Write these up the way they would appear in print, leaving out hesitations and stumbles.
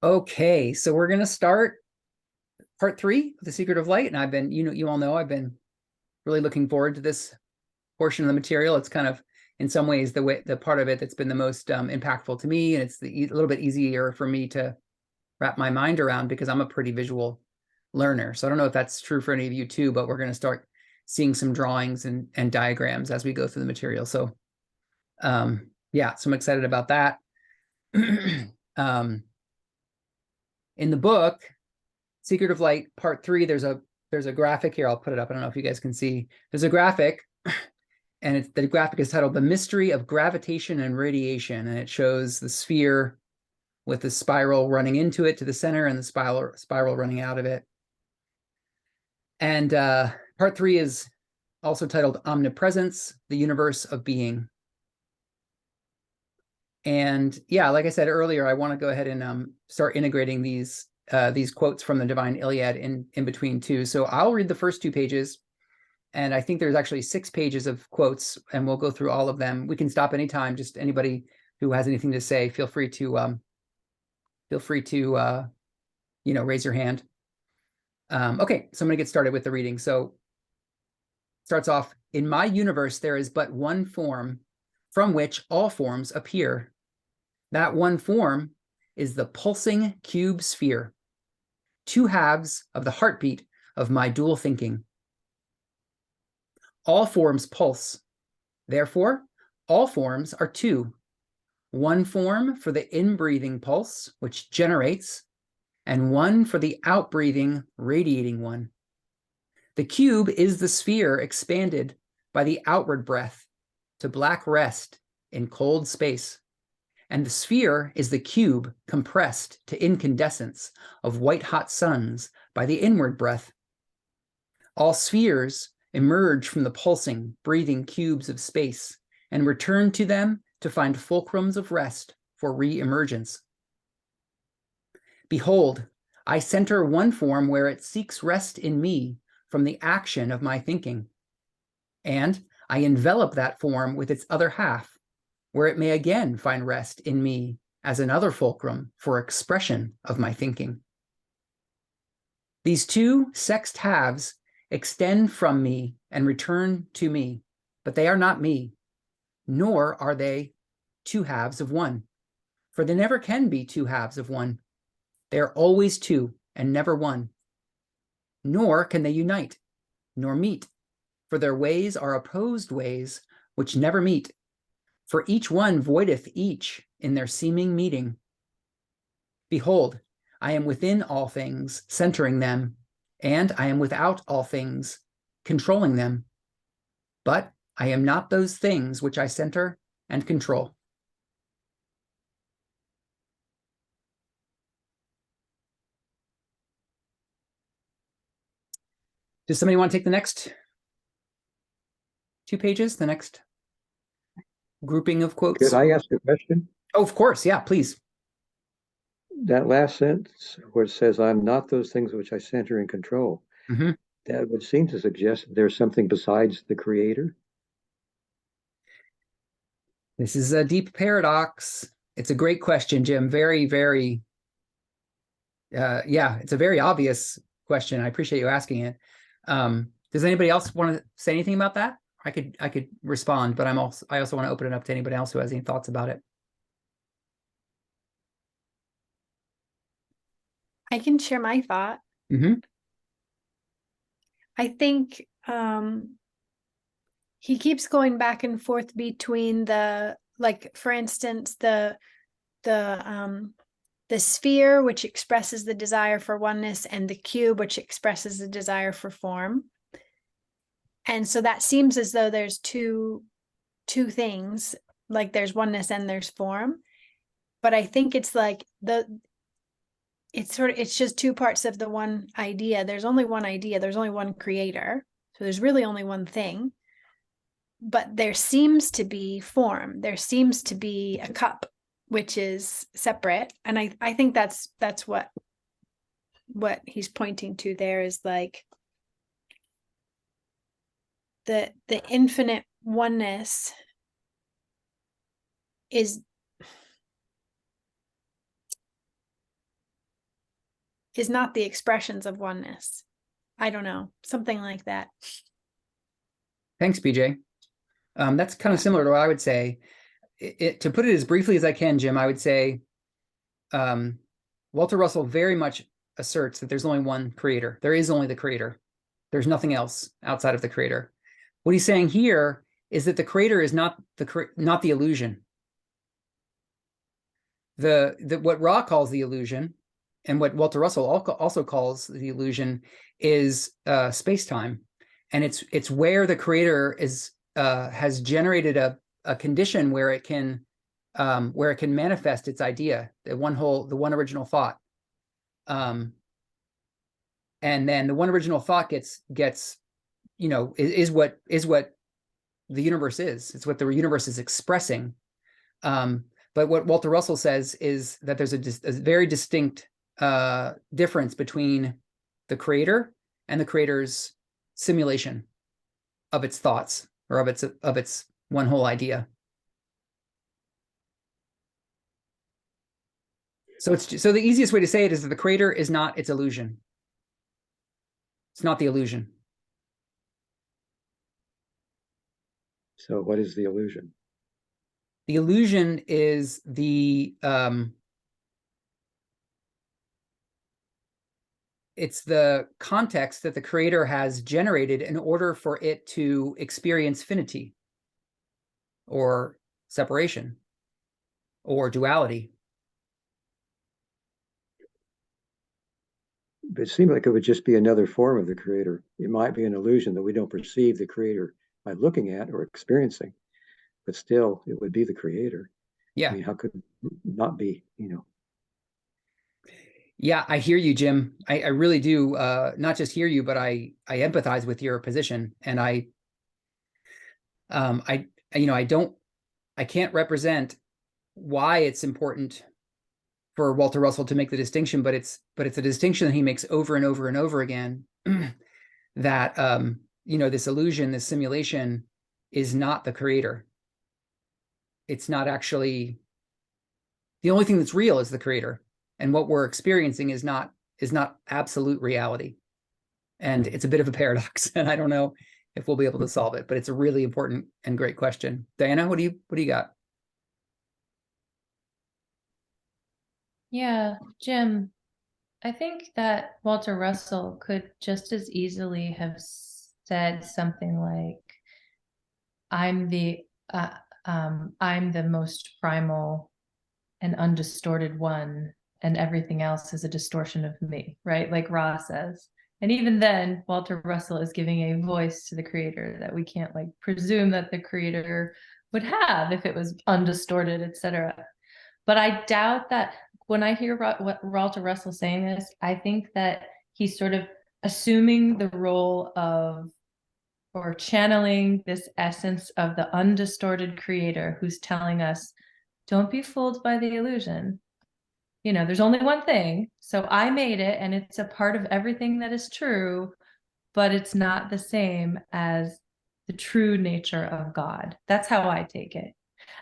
Okay, so we're gonna start part 3 of The Secret of Light, and I've been, you all know, I've been really looking forward to this portion of the material. It's kind of, in some ways, the part of it that's been the most impactful to me, and it's a little bit easier for me to wrap my mind around because I'm a pretty visual learner. So I don't know if that's true for any of you too, but we're going to start seeing some drawings and diagrams as we go through the material. So yeah, so I'm excited about that. In the book, Secret of Light, part 3, there's a graphic here. I'll put it up. I don't know if you guys can see. There's a graphic, and the graphic is titled "The Mystery of Gravitation and Radiation," and it shows the sphere with the spiral running into it to the center and the spiral running out of it. And part 3 is also titled "Omnipresence: The Universe of Being." And yeah, like I said earlier, I want to go ahead and start integrating these quotes from the Divine Iliad in between too. So I'll read the first 2 pages, and I think there's actually 6 pages of quotes, and we'll go through all of them. We can stop anytime. Just anybody who has anything to say, feel free to raise your hand. Okay, so I'm going to get started with the reading. So it starts off, "In my universe, there is but one form from which all forms appear. That one form is the pulsing cube sphere, 2 halves of the heartbeat of my dual thinking. All forms pulse. Therefore, all forms are 2. One form for the in-breathing pulse, which generates, and one for the out-breathing, radiating one. The cube is the sphere expanded by the outward breath to black rest in cold space, and the sphere is the cube compressed to incandescence of white-hot suns by the inward breath. All spheres emerge from the pulsing, breathing cubes of space and return to them to find fulcrums of rest for re-emergence. Behold, I center one form where it seeks rest in me from the action of my thinking, and I envelop that form with its other half, where it may again find rest in me as another fulcrum for expression of my thinking. These 2 sexed halves extend from me and return to me, but they are not me, nor are they 2 halves of one, for they never can be 2 halves of one. They are always 2 and never one. Nor can they unite, nor meet, for their ways are opposed ways which never meet, for each one voideth each in their seeming meeting. Behold, I am within all things, centering them, and I am without all things, controlling them. But I am not those things which I center and control." Does somebody want to take the next 2 pages, the next grouping of quotes? Could I ask a question? Oh, of course. Yeah, please. That last sentence where it says, "I'm not those things which I center and control," that would seem to suggest that there's something besides the creator. This is a deep paradox. It's a great question, Jim. Very, very, yeah, it's a very obvious question. I appreciate you asking it. Does anybody else want to say anything about that? I could respond, but I also want to open it up to anybody else who has any thoughts about it. I can share my thought. I think he keeps going back and forth between for instance, the sphere, which expresses the desire for oneness, and the cube, which expresses the desire for form. And so that seems as though there's two things, like there's oneness and there's form. But I think it's like it's just 2 parts of the one idea. There's only one idea. There's only one creator. So there's really only one thing. But there seems to be form. There seems to be a cup, which is separate. And I think that's what he's pointing to there, is like the infinite oneness is is not the expressions of oneness. I don't know, something like that. Thanks, BJ. That's kind of similar to what I would say. To put it as briefly as I can, Jim, I would say Walter Russell very much asserts that there's only one creator. There is only the creator. There's nothing else outside of the creator. What he's saying here is that the creator is not the illusion. What Ra calls the illusion, and what Walter Russell also calls the illusion, is space-time, and it's where the creator has generated a condition where it can manifest its idea, the one original thought, and then the one original thought gets is what the universe is. It's what the universe is expressing. But what Walter Russell says is that there's a very distinct difference between the creator and the creator's simulation of its thoughts, or of its one whole idea. So the easiest way to say it is that the creator is not its illusion. It's not the illusion. So what is the illusion? The illusion is it's the context that the creator has generated in order for it to experience finity, or separation, or duality. It seemed like it would just be another form of the creator. It might be an illusion that we don't perceive the creator by looking at or experiencing, but still it would be the creator. Yeah. I mean, how could it not be, Yeah, I hear you, Jim. I really do. Not just hear you, but I empathize with your position, and I can't represent why it's important for Walter Russell to make the distinction, but it's a distinction that he makes over and over and over again, that this illusion, this simulation, is not the creator. It's not actually the only thing that's real is the creator, and what we're experiencing is not absolute reality. And it's a bit of a paradox, and I don't know if we'll be able to solve it, but it's a really important and great question. Diana, what do you got? Yeah, Jim, I think that Walter Russell could just as easily have said something like, I'm the most primal and undistorted one, and everything else is a distortion of me, right? Like Ra says. And even then, Walter Russell is giving a voice to the creator that we can't presume that the creator would have if it was undistorted, etc. But I doubt that when I hear what Walter Russell saying this, I think that he's sort of assuming the role of, or channeling this essence of the undistorted creator who's telling us, don't be fooled by the illusion. There's only one thing. So I made it, and it's a part of everything that is true, but it's not the same as the true nature of God. That's how I take it.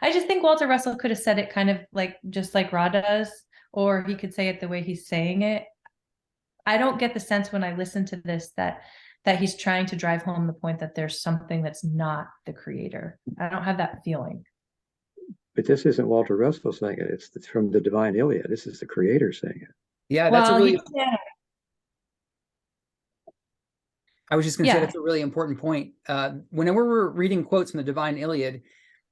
I just think Walter Russell could have said it kind of just like Ra does, or he could say it the way he's saying it. I don't get the sense when I listen to this that he's trying to drive home the point that there's something that's not the creator. I don't have that feeling. But this isn't Walter Russell saying it. It's from the Divine Iliad. This is the creator saying it. Yeah, that's I was just going to say that's a really important point. Whenever we're reading quotes from the Divine Iliad,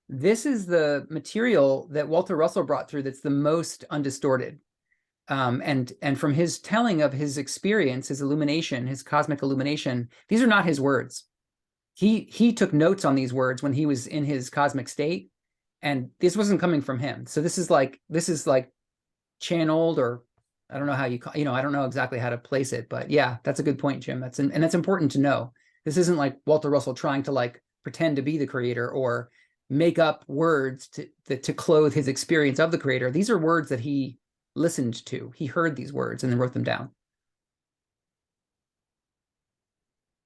this is the material that Walter Russell brought through that's the most undistorted. And from his telling of his experience, his illumination, his cosmic illumination, these are not his words. He took notes on these words when he was in his cosmic state, and this wasn't coming from him. So this is like channeled, or I don't know how you call, I don't know exactly how to place it, but yeah, that's a good point, Jim. That's important to know. This isn't like Walter Russell trying to pretend to be the creator or make up words to clothe his experience of the creator. These are words that he listened to. He heard these words and then wrote them down.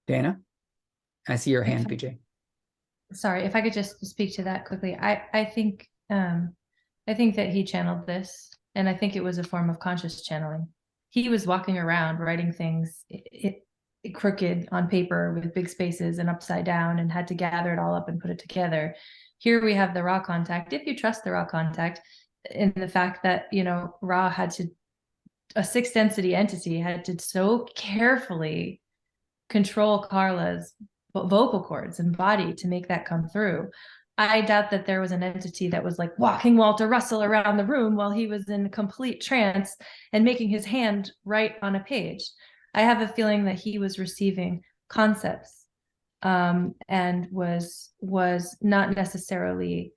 Dana, I see your hand, BJ. Sorry, if I could just speak to that quickly. I think that he channeled this, and I think it was a form of conscious channeling. he was walking around writing things crooked on paper with big spaces and upside down and had to gather it all up and put it together. Here we have the Ra contact, if you trust the Ra contact, in the fact that, you know, Ra had to, a sixth density entity had to so carefully control Carla's vocal cords and body to make that come through. I doubt that there was an entity that was like walking Walter Russell around the room while he was in complete trance and making his hand write on a page. I have a feeling that he was receiving concepts, and was not necessarily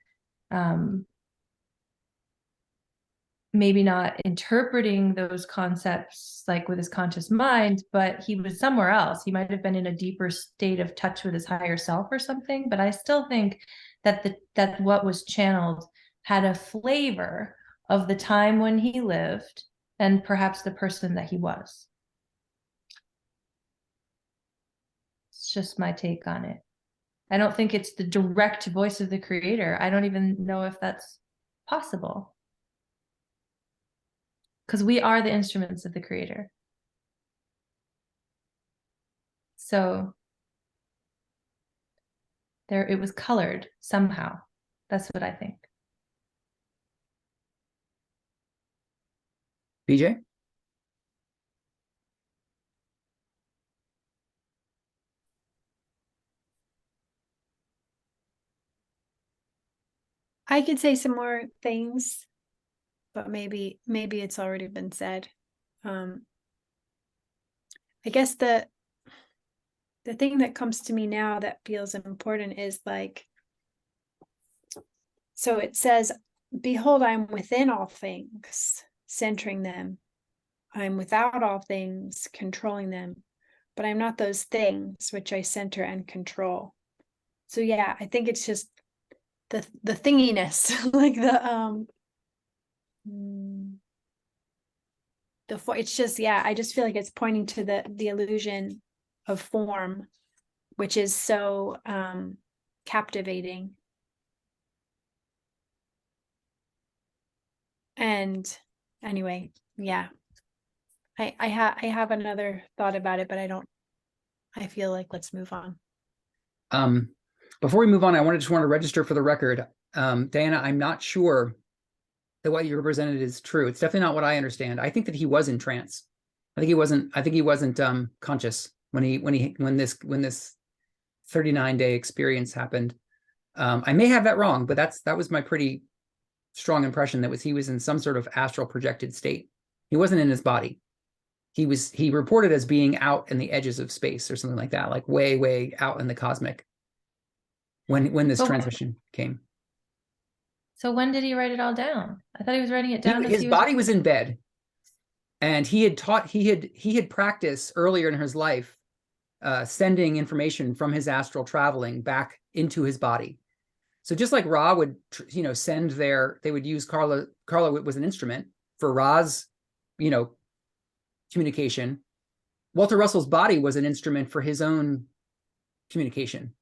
maybe not interpreting those concepts like with his conscious mind, but he was somewhere else. He might have been in a deeper state of touch with his higher self or something. But I still think that that what was channeled had a flavor of the time when he lived and perhaps the person that he was. It's just my take on it. I don't think it's the direct voice of the creator. I don't even know if that's possible. Because we are the instruments of the creator. So there, it was colored somehow. That's what I think. BJ? I could say some more things, but maybe it's already been said. I guess the thing that comes to me now that feels important is like, so it says, behold, I'm within all things, centering them. I'm without all things, controlling them, but I'm not those things which I center and control. So yeah, I think it's just the thinginess, like it's just, yeah, I just feel like it's pointing to the illusion of form, which is so captivating. And anyway, yeah, I have another thought about it, but I feel like let's move on. Before we move on, I just want to register for the record, Diana, I'm not sure that what you represented is true. It's definitely not what I understand. I think that he was in trance. I think he wasn't conscious when this 39-day experience happened. I may have that wrong, but that was my pretty strong impression, that he was in some sort of astral projected state. He wasn't in his body. He reported as being out in the edges of space or something like that, like way, way out in the cosmic when this transmission came. So when did he write it all down? I thought he was writing it down. His body was in bed, and he had practiced earlier in his life sending information from his astral traveling back into his body. So just like Ra would, send they would use Carla was an instrument for Ra's, communication. Walter Russell's body was an instrument for his own communication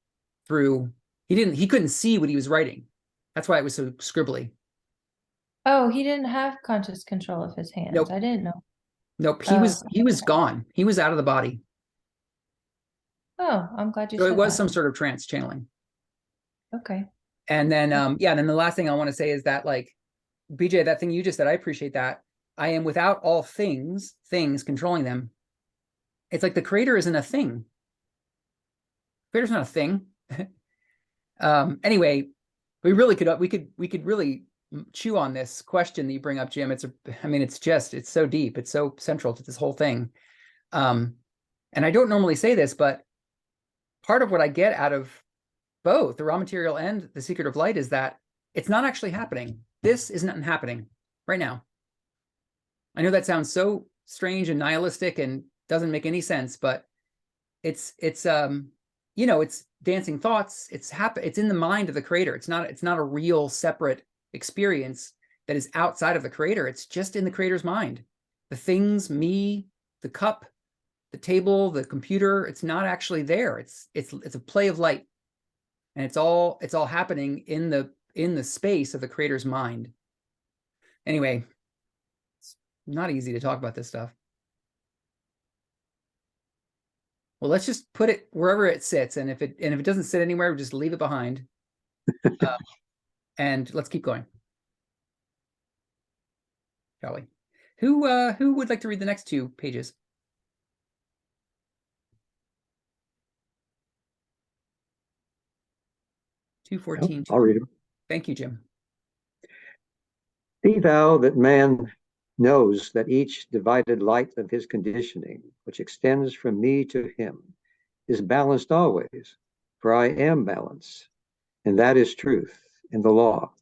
through, he couldn't see what he was writing. That's why it was so scribbly. Oh, he didn't have conscious control of his hands. Nope. I didn't know. Nope. He was gone. He was out of the body. Oh, I'm glad you said that. So it was that. some sort of trance channeling. Okay. And then, then the last thing I want to say is that, like, BJ, that thing you just said, I appreciate that. I am without all things controlling them. It's like the creator isn't a thing. Creator's not a thing. Anyway, we could really chew on this question that you bring up, Jim. It's so deep. It's so central to this whole thing. And I don't normally say this, but part of what I get out of both the raw material and the secret of light is that it's not actually happening. This isn't happening right now. I know that sounds so strange and nihilistic and doesn't make any sense, but it's dancing thoughts. It's in the mind of the creator. It's not a real separate experience that is outside of the creator. It's just in the creator's mind. The things, me, the cup, the table, the computer, it's not actually there. It's a play of light. And it's all happening in the space of the creator's mind. Anyway, it's not easy to talk about this stuff. Well, let's just put it wherever it sits, and if it doesn't sit anywhere, just leave it behind, and let's keep going. Shall we? Who would like to read the next 2 pages? Two Well, 14. I'll read them. Thank you, Jim. See thou that man knows that each divided light of his conditioning, which extends from me to him, is balanced always, for I am balance, and that is truth and the law,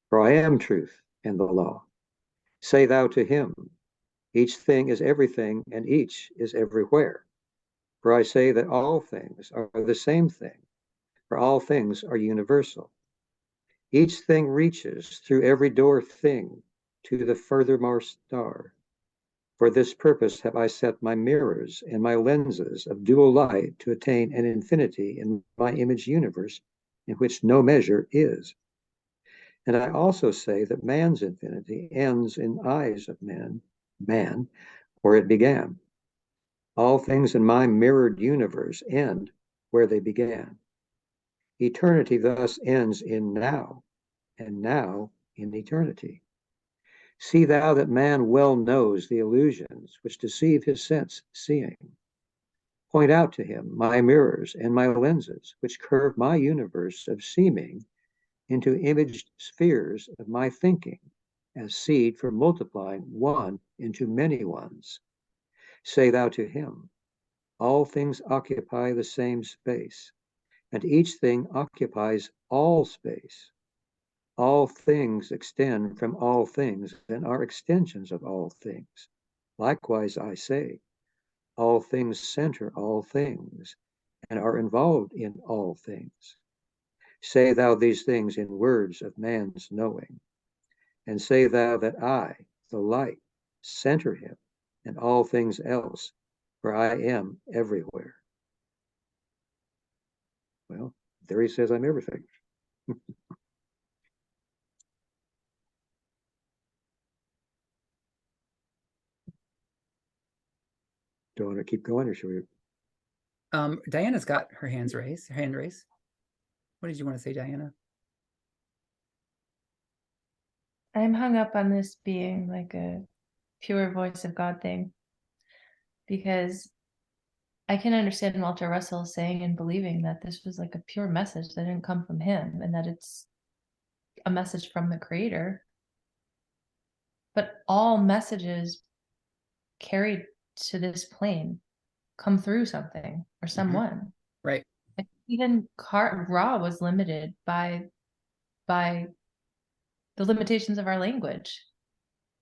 for I am truth and the law. Say thou to him, each thing is everything, and each is everywhere. For I say that all things are the same thing, for all things are universal. Each thing reaches through every door thing to the furthermost star. For this purpose have I set my mirrors and my lenses of dual light to attain an infinity in my image universe in which no measure is. And I also say that man's infinity ends in eyes of man, where it began. All things in my mirrored universe end where they began. Eternity thus ends in now, and now in eternity. See thou that man well knows the illusions which deceive his sense seeing. Point out to him my mirrors and my lenses, which curve my universe of seeming into imaged spheres of my thinking, as seed for multiplying one into many ones. Say thou to him, all things occupy the same space, and each thing occupies all space. All things extend from all things and are extensions of all things. Likewise, I say, all things center all things and are involved in all things. Say thou these things in words of man's knowing, and say thou that I, the light, center him and all things else, for I am everywhere. Well, there he says I'm everything. Do you want to keep going, or should we? Diana's got her hand raised. What did you want to say, Diana? I'm hung up on this being like a pure voice of God thing, because I can understand Walter Russell saying and believing that this was like a pure message that didn't come from him, and that it's a message from the creator. But all messages carried to this plane come through something or someone. Right. Even Ra was limited by the limitations of our language.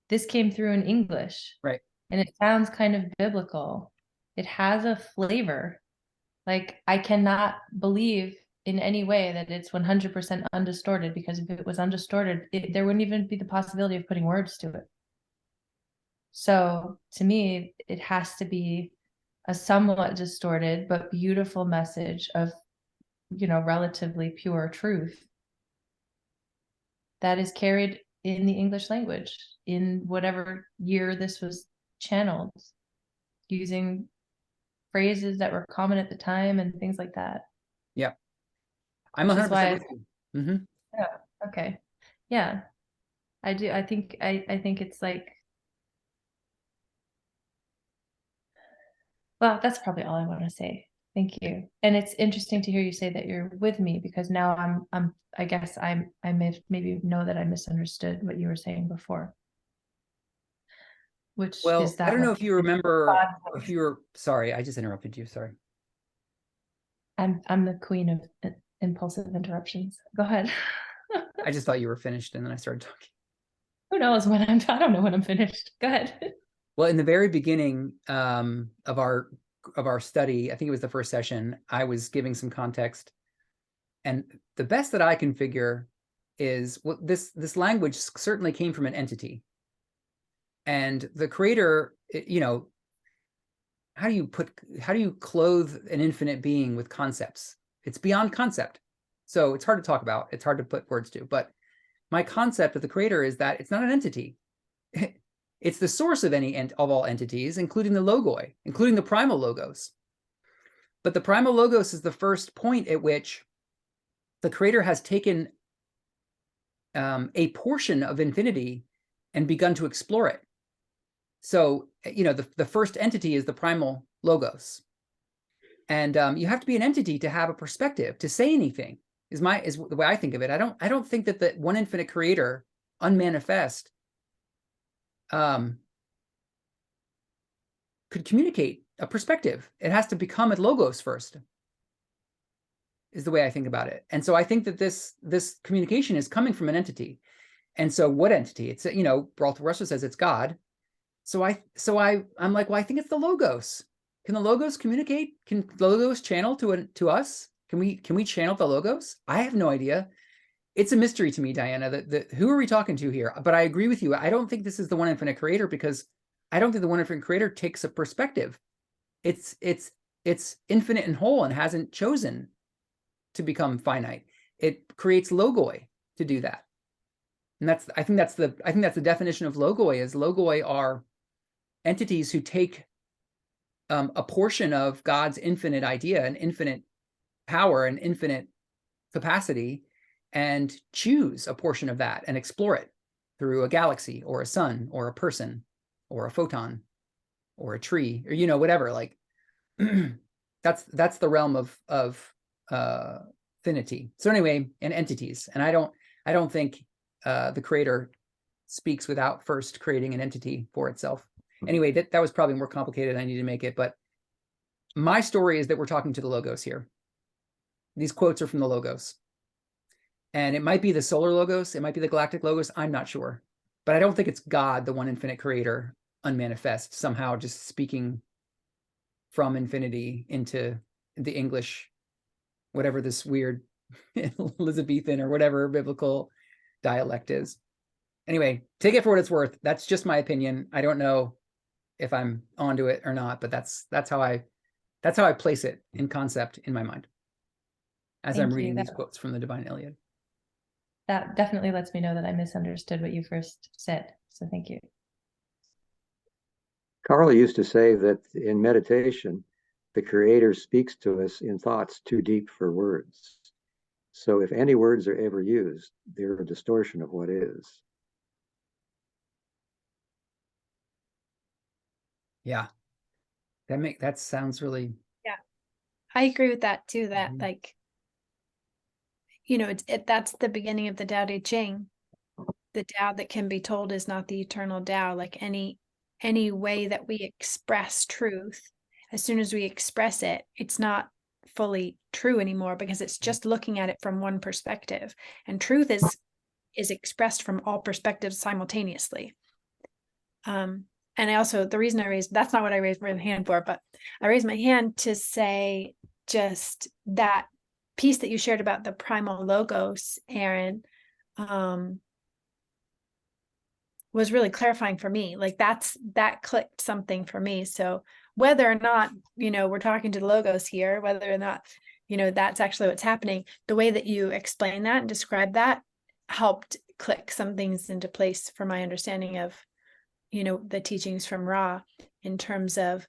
This came through in English. Right. And it sounds kind of biblical. It has a flavor. Like, I cannot believe in any way that it's 100% undistorted, because if it was undistorted, there wouldn't even be the possibility of putting words to it. So to me, it has to be a somewhat distorted but beautiful message of, relatively pure truth that is carried in the English language in whatever year this was channeled, using phrases that were common at the time and things like that. Yeah. I'm 100% with you. Mm-hmm. Yeah. Okay. Yeah. I do. I think it's like, well, that's probably all I want to say. Thank you. And it's interesting to hear you say that you're with me, because now I guess I maybe know that I misunderstood what you were saying before. Which Well, is that I don't know if you remember, God. if you were, sorry, I just interrupted you. Sorry. I'm the queen of impulsive interruptions. Go ahead. I just thought you were finished and then I started talking. Who knows when I don't know when I'm finished. Go ahead. Well, in the very beginning of our study, I think it was the first session, I was giving some context. And the best that I can figure is, well, this language certainly came from an entity. And the creator, how do you clothe an infinite being with concepts? It's beyond concept. So it's hard to talk about. It's hard to put words to. But my concept of the creator is that it's not an entity. It's the source of all entities, including the logoi, including the primal logos. But the primal logos is the first point at which the creator has taken a portion of infinity and begun to explore it. So, the first entity is the primal logos. And you have to be an entity to have a perspective, to say anything, is the way I think of it. I don't think that the one infinite creator, unmanifest, could communicate a perspective. It has to become a logos first, is the way I think about it. And so I think that this communication is coming from an entity. And so what entity? It's, Walter Russell says it's God. So I'm like, well, I think it's the logos. Can the logos communicate? Can the logos channel to us? Can we channel the logos? I have no idea. It's a mystery to me, Diana. Who are we talking to here? But I agree with you. I don't think this is the one infinite creator, because I don't think the one infinite creator takes a perspective. It's infinite and whole and hasn't chosen to become finite. It creates logoi to do that. And I think that's the definition of logoi. Is logoi are entities who take a portion of God's infinite idea and infinite power and infinite capacity and choose a portion of that and explore it through a galaxy or a sun or a person or a photon or a tree or whatever. Like that's the realm of finity. So anyway, and entities. And I don't think the creator speaks without first creating an entity for itself. Anyway, that was probably more complicated than I need to make it, but my story is that we're talking to the logos here. These quotes are from the logos. And it might be the solar logos, it might be the galactic logos, I'm not sure. But I don't think it's God, the one infinite creator, unmanifest, somehow just speaking from infinity into the English, whatever this weird Elizabethan or whatever biblical dialect is. Anyway, take it for what it's worth. That's just my opinion. I don't know if I'm onto it or not, but that's how I place it in concept in my mind as I'm reading these quotes from the Divine Iliad. That definitely lets me know that I misunderstood what you first said. So thank you. Carla used to say that in meditation, the Creator speaks to us in thoughts too deep for words. So if any words are ever used, they're a distortion of what is. Yeah. That sounds really. Yeah. I agree with that too, that like, that's the beginning of the Tao Te Ching. The Tao that can be told is not the eternal Tao. Like any way that we express truth, as soon as we express it, it's not fully true anymore, because it's just looking at it from one perspective. And truth is expressed from all perspectives simultaneously. And the reason I raised, that's not what I raised my hand for, but I raised my hand to say just that piece that you shared about the primal logos, Aaron, was really clarifying for me. Like that clicked something for me. So whether or not, we're talking to the logos here, whether or not, that's actually what's happening, the way that you explain that and describe that helped click some things into place for my understanding of, the teachings from Ra, in terms of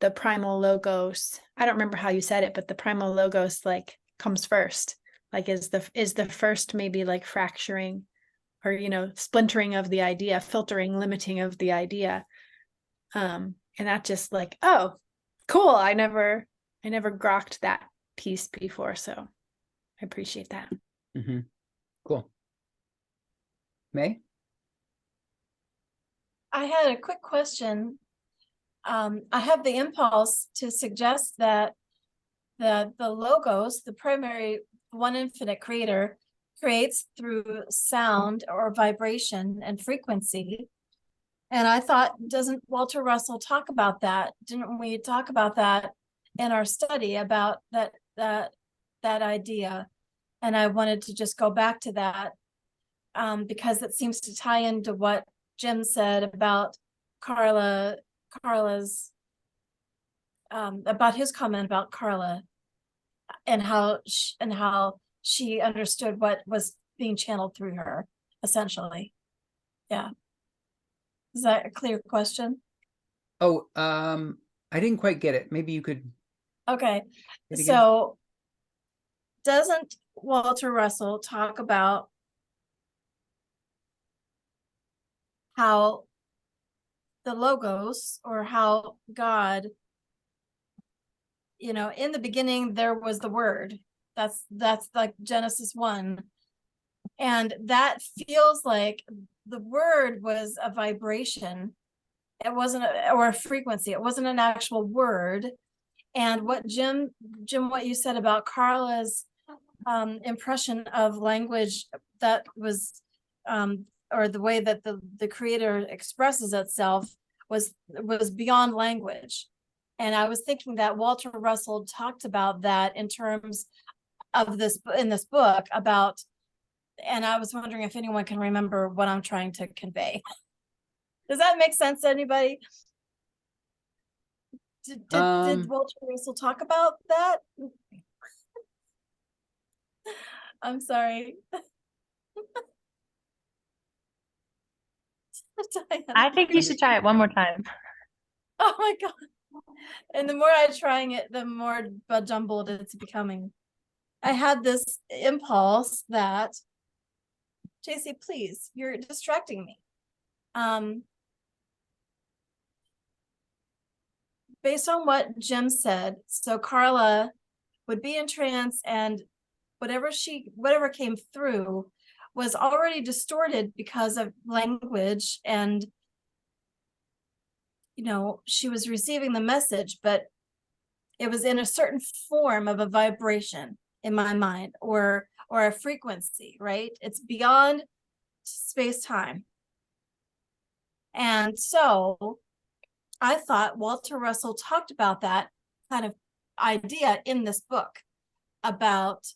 the primal logos. I don't remember how you said it, but the primal logos like comes first, like is the first maybe like fracturing or, splintering of the idea, filtering, limiting of the idea. And that just like, oh, cool. I never grokked that piece before. So I appreciate that. Mm-hmm. Cool. May? I had a quick question. I have the impulse to suggest that the logos, the primary one infinite creator, creates through sound or vibration and frequency. And I thought, doesn't Walter Russell talk about that? Didn't we talk about that in our study about that idea? And I wanted to just go back to that because it seems to tie into what Jim said about Carla's about his comment about Carla and how she understood what was being channeled through her, essentially. Yeah. Is that a clear question? Oh, I didn't quite get it. Maybe you could. Okay, Say it again. so doesn't Walter Russell talk about how the logos, or how God, in the beginning there was the word. That's like Genesis 1. And that feels like the word was a vibration. It wasn't or a frequency. It wasn't an actual word. And what Jim, what you said about Carla's impression of language, that was or the way that the creator expresses itself was beyond language. And I was thinking that Walter Russell talked about that in terms of this, in this book, about, and I was wondering if anyone can remember what I'm trying to convey. Does that make sense to anybody? Did Walter Russell talk about that? I'm sorry. I think you should try it one more time. Oh my God. And the more I'm trying it, the more jumbled it's becoming. I had this impulse that, JC, please, you're distracting me. Based on what Jim said, so Carla would be in trance, and whatever came through was already distorted because of language, and she was receiving the message, but it was in a certain form of a vibration in my mind, or a frequency, right? It's beyond space-time. And so I thought Walter Russell talked about that kind of idea in this book, about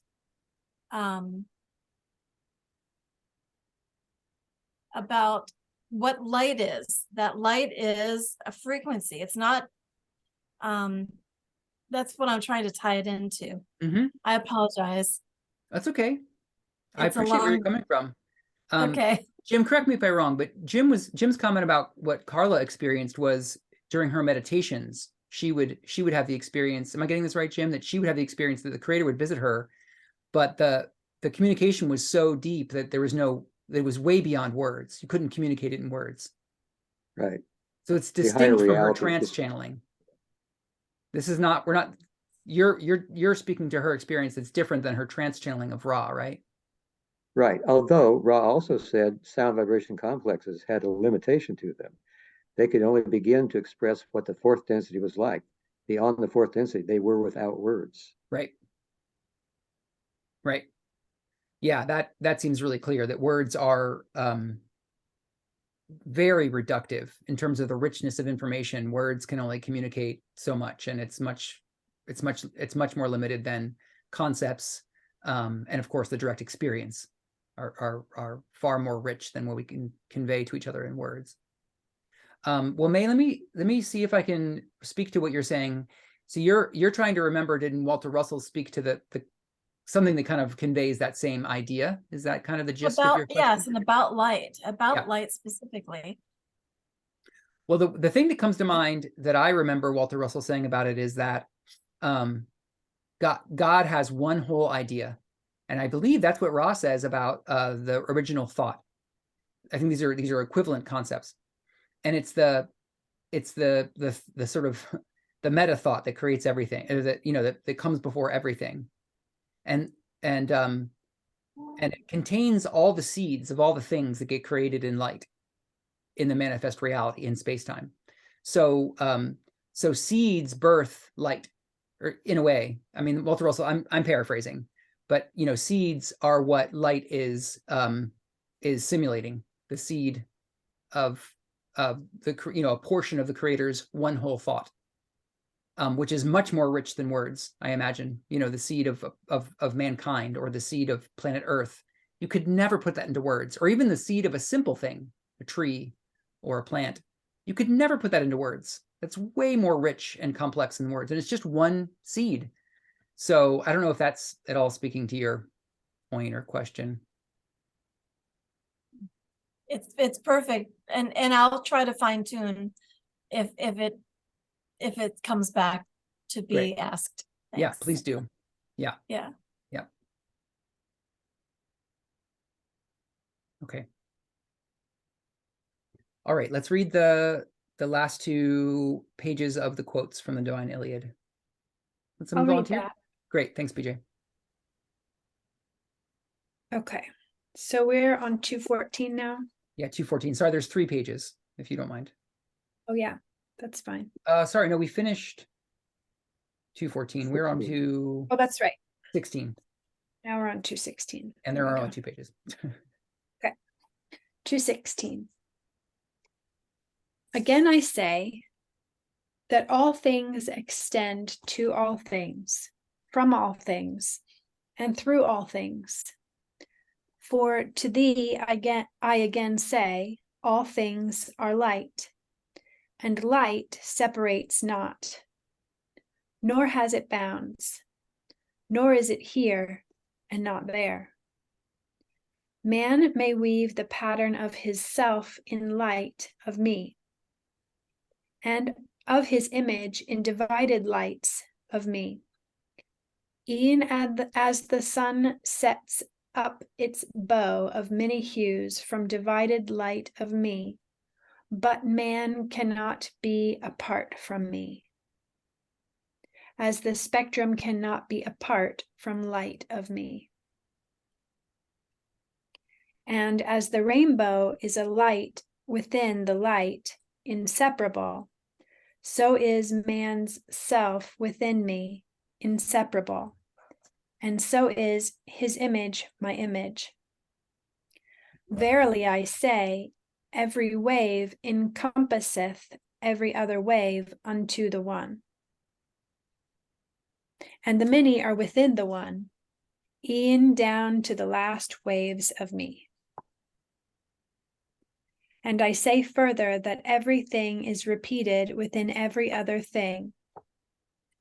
what light is. That light is a frequency. It's not, that's what I'm trying to tie it into. I apologize. That's okay. I It's a appreciate where you're long, coming from. okay. Jim, correct me if I'm wrong, but Jim's comment about what Carla experienced was during her meditations, she would have the experience. Am I getting this right, Jim? That she would have the experience that the creator would visit her, but the communication was so deep that it was way beyond words. You couldn't communicate it in words. Right. So it's The higher distinct from her reality trance just- channeling. This is not, we're not, you're speaking to her experience that's different than her trance channeling of Ra, right? Right. Although Ra also said sound vibration complexes had a limitation to them. They could only begin to express what the fourth density was like. Beyond the fourth density, they were without words. Right. Right. Yeah, that seems really clear that words are very reductive in terms of the richness of information. Words can only communicate so much, and it's much more limited than concepts, and of course the direct experience are far more rich than what we can convey to each other in words. Well, May, let me see if I can speak to what you're saying. So you're trying to remember, didn't Walter Russell speak to the something that kind of conveys that same idea? Is that kind of the gist of your question? Yes, and about light, light specifically. Well, the thing that comes to mind that I remember Walter Russell saying about it is that God has one whole idea. And I believe that's what Ra says about the original thought. I think these are equivalent concepts. And it's the sort of the meta thought that creates everything, that comes before everything. And it contains all the seeds of all the things that get created in light, in the manifest reality, in space-time. So seeds birth light, or in a way. I mean, Walter Russell, I'm paraphrasing, but seeds are what light is simulating. The seed of the a portion of the creator's one whole thought, which is much more rich than words, I imagine. The seed of mankind, or the seed of planet Earth. You could never put that into words, or even the seed of a simple thing, a tree or a plant. You could never put that into words. That's way more rich and complex than words, and it's just one seed. So I don't know if that's at all speaking to your point or question. It's perfect, and I'll try to fine tune if it comes back to be Great. asked. Yeah, Thanks. please do. Yeah. Yeah. Okay. All right, let's read the last 2 pages of the quotes from the Divine Iliad. Let someone I'll read volunteer. that. Great, thanks, BJ. Okay. So we're on 214 now. Yeah, 214. Sorry, there's 3 pages, if you don't mind. Oh yeah, that's fine. Sorry, no, we finished 214. We're on 16. to Oh, that's right. 16, Now we're on 216. and There there we are go. only 2 pages. 216. Again, I say that all things extend to all things, from all things, and through all things. For to thee I again say, all things are light, and light separates not, nor has it bounds, nor is it here and not there. Man may weave the pattern of his self in light of me, and of his image in divided lights of me. E'en as the sun sets up its bow of many hues from divided light of me, but man cannot be apart from me, as the spectrum cannot be apart from light of me. And as the rainbow is a light within the light, inseparable, so is man's self within me, inseparable, and so is his image my image. Verily I say, every wave encompasseth every other wave unto the one. And the many are within the one, e'en down to the last waves of me. And I say further that everything is repeated within every other thing,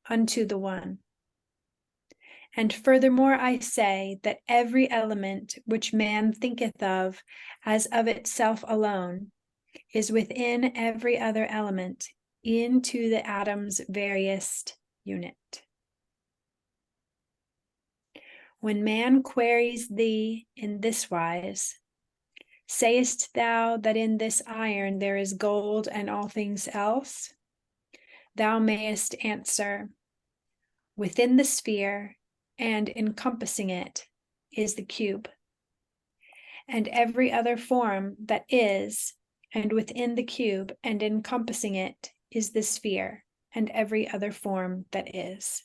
unto the one. And furthermore I say that every element which man thinketh of as of itself alone is within every other element into the atom's veriest unit. When man queries thee in this wise, sayest thou that in this iron there is gold and all things else? Thou mayest answer, within the sphere and encompassing it is the cube, and every other form that is, and within the cube and encompassing it is the sphere, and every other form that is.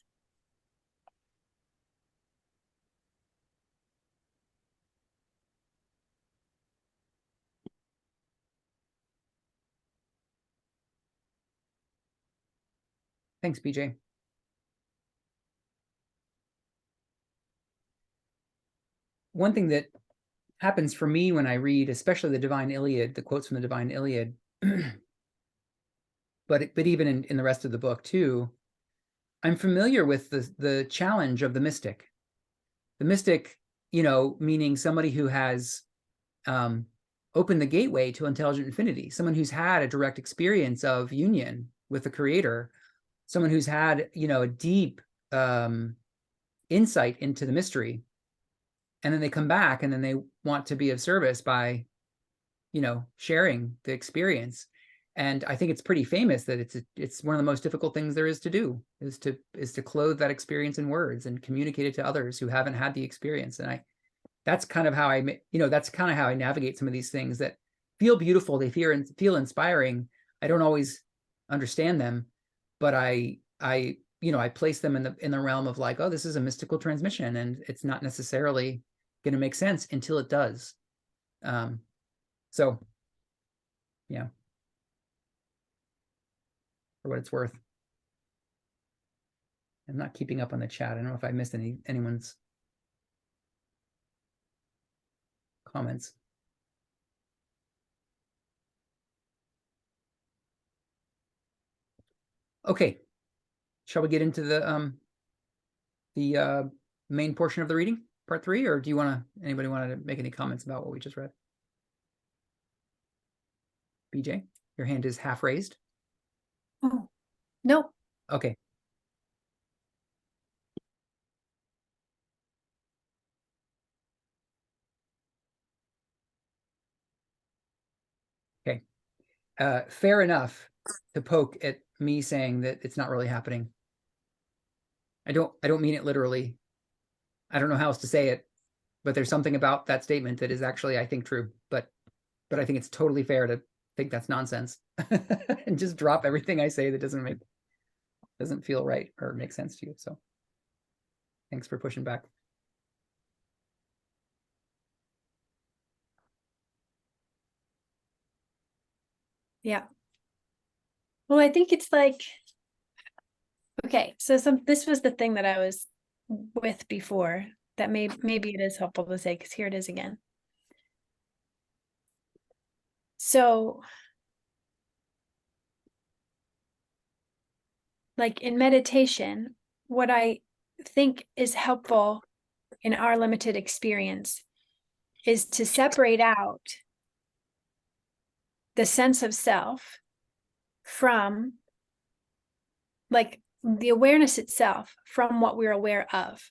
Thanks, BJ. One thing that happens for me when I read, especially the Divine Iliad, the quotes from the Divine Iliad, but even in the rest of the book too, I'm familiar with the challenge of the mystic. The mystic, meaning somebody who has opened the gateway to intelligent infinity, someone who's had a direct experience of union with the Creator, someone who's had, a deep insight into the mystery. And then they come back and then they want to be of service by, sharing the experience. And I think it's pretty famous that it's one of the most difficult things there is to do, is to clothe that experience in words and communicate it to others who haven't had the experience. And that's kind of how I navigate some of these things that feel beautiful. They feel inspiring. I don't always understand them, but I place them in the realm of like, oh, this is a mystical transmission, and it's not necessarily going to make sense until it does. So yeah, for what it's worth. I'm not keeping up on the chat. I don't know if I missed anyone's comments. Okay, shall we get into the main portion of the reading, part 3, or do anybody want to make any comments about what we just read? BJ, your hand is half raised. Oh, no. Okay. fair enough to poke at me saying that it's not really happening. I don't mean it literally. I don't know how else to say it, but there's something about that statement that is actually, I think, true. But I think it's totally fair to think that's nonsense and just drop everything I say that doesn't feel right or make sense to you. So thanks for pushing back. Yeah. Well, I think it's like, okay, so this was the thing that I was with before that maybe it is helpful to say, because here it is again. So like in meditation, what I think is helpful in our limited experience is to separate out the sense of self from like the awareness itself from what we're aware of.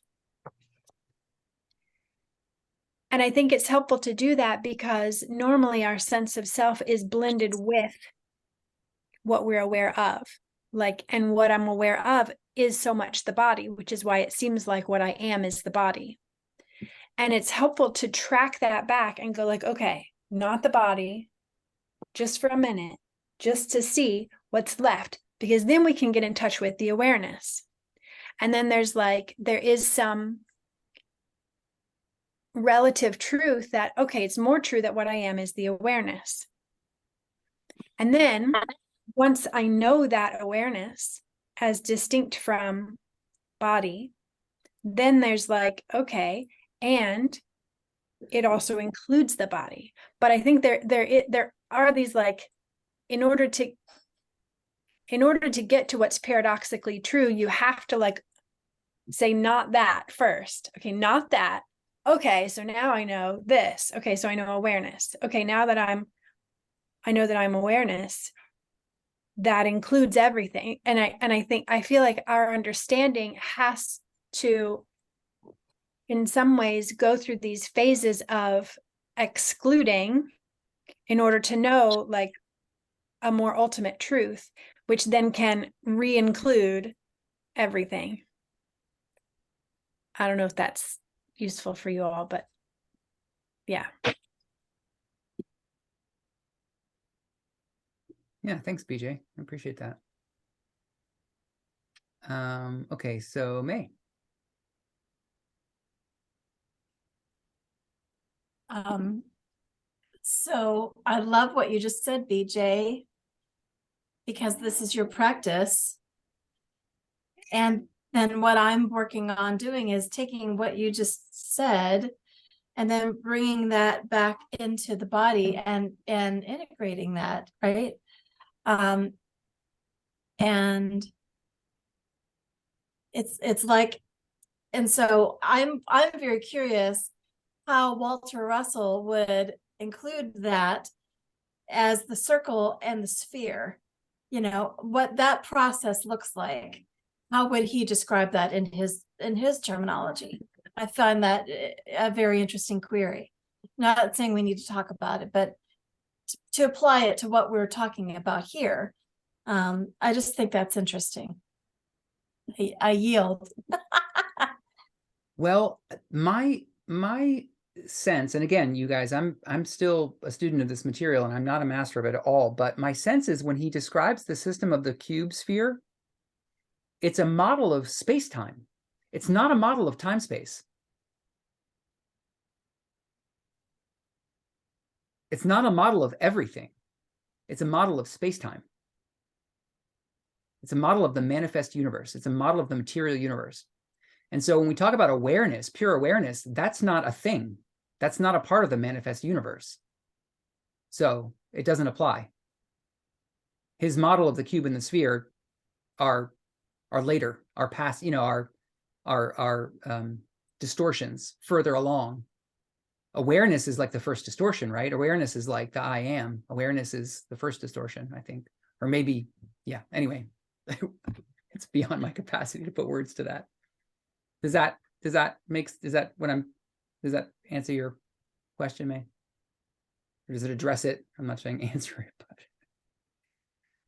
And I think it's helpful to do that because normally our sense of self is blended with what we're aware of. Like, and what I'm aware of is so much the body, which is why it seems like what I am is the body. And it's helpful to track that back and go like, okay, not the body, just for a minute, just to see what's left, because then we can get in touch with the awareness. And then there is some relative truth that, okay, it's more true that what I am is the awareness. And then once I know that awareness as distinct from body, then there's like, okay, and it also includes the body. But I think there are these like, in order to get to what's paradoxically true, you have to like say not that first. Okay, not that. Okay, so now I know this. Okay, so I know awareness. Okay, now that I know that I'm awareness, that includes everything. And I feel like our understanding has to, in some ways, go through these phases of excluding in order to know like a more ultimate truth, which then can re-include everything. I don't know if that's useful for you all, but yeah. Yeah, thanks, BJ. I appreciate that. Okay, so May. So I love what you just said, BJ, because this is your practice. And then what I'm working on doing is taking what you just said and then bringing that back into the body and integrating that, right? And it's like, and so I'm very curious how Walter Russell would include that as the circle and the sphere, you know, what that process looks like. How would he describe that in his terminology? I find that a very interesting query. Not saying we need to talk about it, but to apply it to what we're talking about here. I just think that's interesting. I yield. Well, my sense, and again, you guys, I'm still a student of this material and I'm not a master of it at all, but my sense is when he describes the system of the cube sphere, it's a model of space-time. It's not a model of time-space. It's not a model of everything. It's a model of space-time. It's a model of the manifest universe. It's a model of the material universe. And so when we talk about awareness, pure awareness, that's not a thing. That's not a part of the manifest universe. So it doesn't apply. His model of the cube and the sphere are later, are past, you know, are distortions further along. Awareness is like the first distortion, right? Awareness is like the I am. Awareness is the first distortion, I think. Or maybe, yeah, anyway, it's beyond my capacity to put words to that. Does that answer your question, May? Or does it address it? I'm not saying answer it, but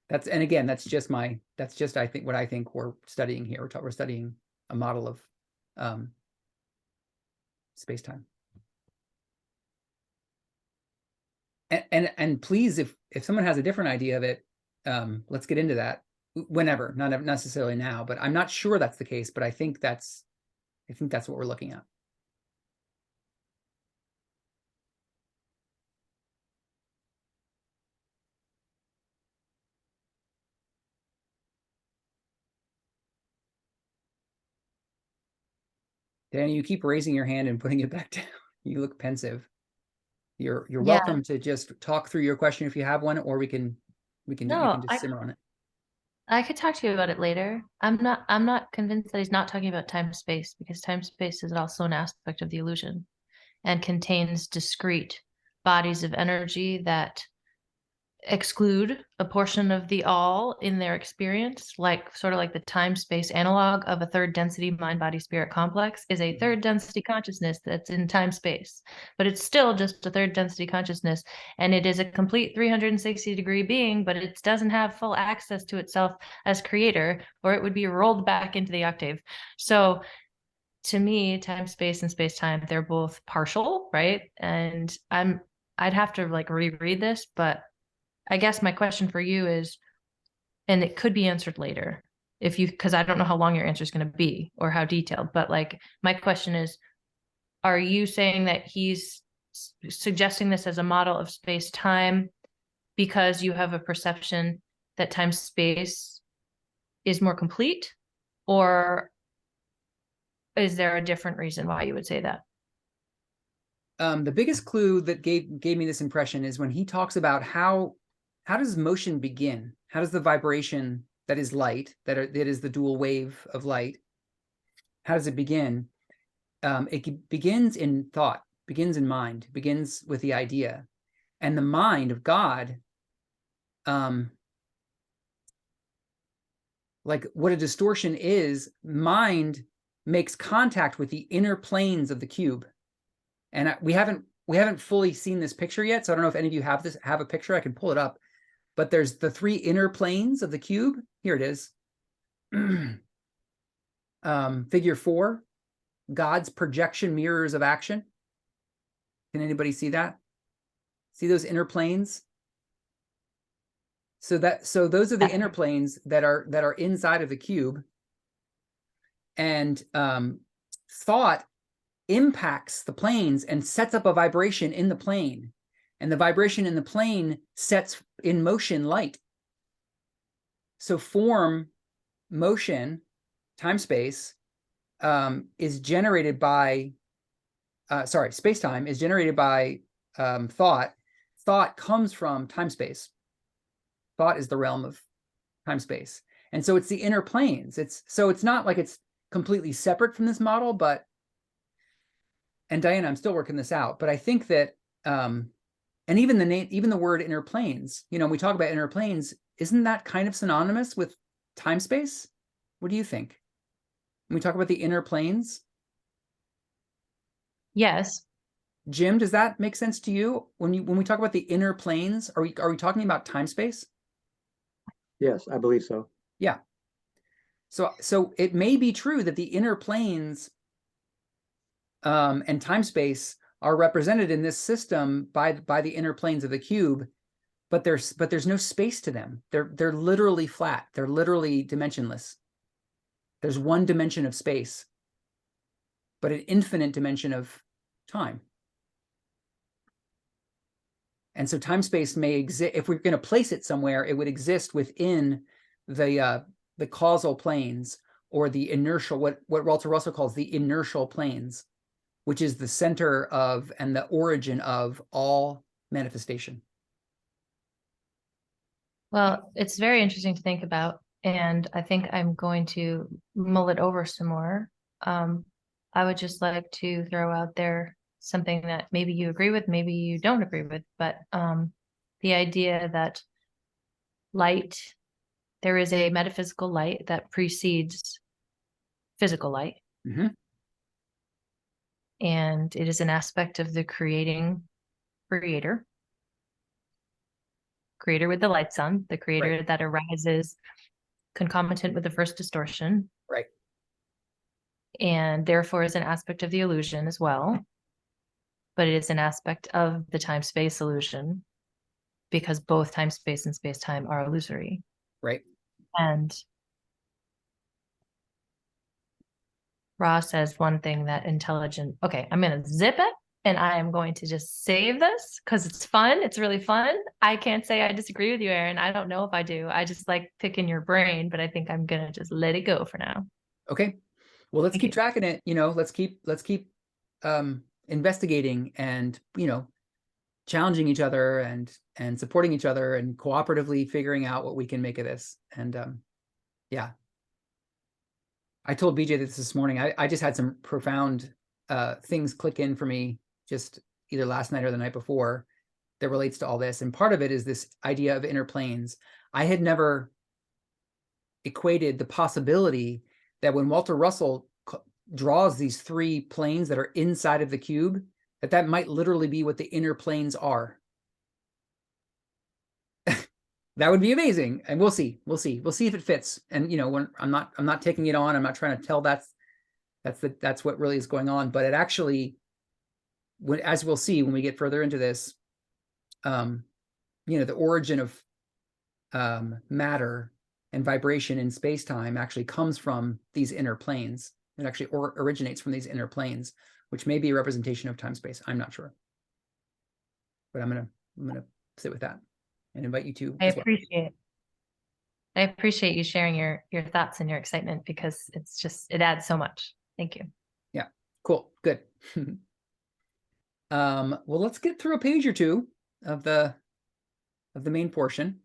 And again, that's just I think what I think we're studying here. We're studying a model of space-time. And please, if someone has a different idea of it, let's get into that whenever, not necessarily now, but I'm not sure that's the case, but I think that's what we're looking at. Danny, you keep raising your hand and putting it back down. You look pensive. You're Yeah. welcome to just talk through your question if you have one, or you can you can just simmer on it. I could talk to you about it later. I'm not convinced that he's not talking about time space, because time space is also an aspect of the illusion and contains discrete bodies of energy that exclude a portion of the all in their experience, like sort of like the time space analog of a third density mind body spirit complex is a third density consciousness that's in time space, but it's still just a third density consciousness, and it is a complete 360-degree being, but it doesn't have full access to itself as creator, or it would be rolled back into the octave. So to me, time space and space time, they're both partial, right? And I'd have to like reread this, but I guess my question for you is, and it could be answered later because I don't know how long your answer is going to be or how detailed, but like my question is, are you saying that he's suggesting this as a model of space time because you have a perception that time space is more complete, or is there a different reason why you would say that? The biggest clue that gave me this impression is when he talks about how does motion begin? How does the vibration that is light, that is the dual wave of light, how does it begin? It begins in thought, begins in mind, begins with the idea. And the mind of God, like what a distortion is, mind makes contact with the inner planes of the cube. And we haven't fully seen this picture yet, so I don't know if any of you have a picture. I can pull it up. But there's the three inner planes of the cube. Here it is. Figure 4, God's projection mirrors of action. Can anybody see that? See those inner planes? So those are the inner planes that are inside of the cube. And thought impacts the planes and sets up a vibration in the plane. And the vibration in the plane sets in motion light. So form, motion, time space is generated by, space-time is generated by thought. Thought comes from time space. Thought is the realm of time space. And so it's the inner planes. It's not like it's completely separate from this model, but, and Diana, I'm still working this out, but I think that and even the word inner planes, when we talk about inner planes, isn't that kind of synonymous with time space? What do you think? When we talk about the inner planes? Yes. Jim, does that make sense to you? When we talk about the inner planes, are we talking about time space? Yes, I believe so. Yeah. So it may be true that the inner planes and time space are represented in this system by the inner planes of the cube, but there's no space to them. They're literally flat. They're literally dimensionless. There's one dimension of space, but an infinite dimension of time. And so time space may exist. If we're going to place it somewhere, it would exist within the causal planes, or the inertial, what Walter Russell calls the inertial planes, which is the center of and the origin of all manifestation. Well, it's very interesting to think about, and I think I'm going to mull it over some more. I would just like to throw out there something that maybe you agree with, maybe you don't agree with, but the idea that light, there is a metaphysical light that precedes physical light. Mm-hmm. And it is an aspect of the creating creator. creator with the lights on, the creator Right. that arises concomitant with the first distortion, Right. and therefore is an aspect of the illusion as well. But it is an aspect of the time-space illusion because both time, space, and space-time are illusory. Right. And Ra says one thing that intelligent, okay, I'm going to zip it and I am going to just save this because it's fun. It's really fun. I can't say I disagree with you, Aaron. I don't know if I do. I just like picking your brain, but I think I'm going to just let it go for now. Okay. Well, let's Thank keep you. tracking it. Let's keep investigating and, challenging each other and supporting each other and cooperatively figuring out what we can make of this. And yeah. I told BJ this morning. I just had some profound things click in for me just either last night or the night before that relates to all this. And part of it is this idea of inner planes. I had never equated the possibility that when Walter Russell draws these three planes that are inside of the cube, that might literally be what the inner planes are. That would be amazing. And we'll see if it fits. And when I'm not taking it on, I'm not trying to tell that's what really is going on. But it actually, as we'll see when we get further into this, the origin of matter and vibration in space-time actually comes from these inner planes. It actually originates from these inner planes, which may be a representation of time-space. I'm not sure, but I'm gonna sit with that and invite you to as well. I appreciate you sharing your thoughts and your excitement because it adds so much. Thank you. Yeah, cool, good. Well, let's get through a page or two of the main portion.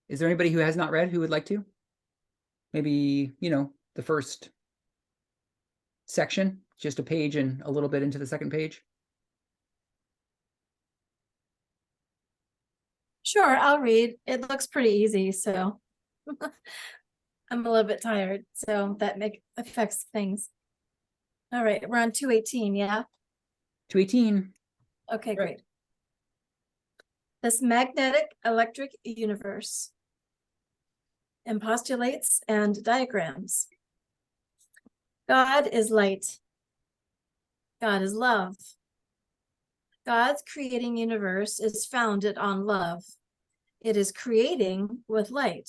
Is there anybody who has not read who would like to? Maybe, the first section, just a page and a little bit into the second page. Sure, I'll read. It looks pretty easy, so I'm a little bit tired, so that affects things. All right, we're on 218, yeah? 218. Okay, Right. great. This magnetic electric universe and postulates and diagrams. God is light. God is love. God's creating universe is founded on love. It is creating with light.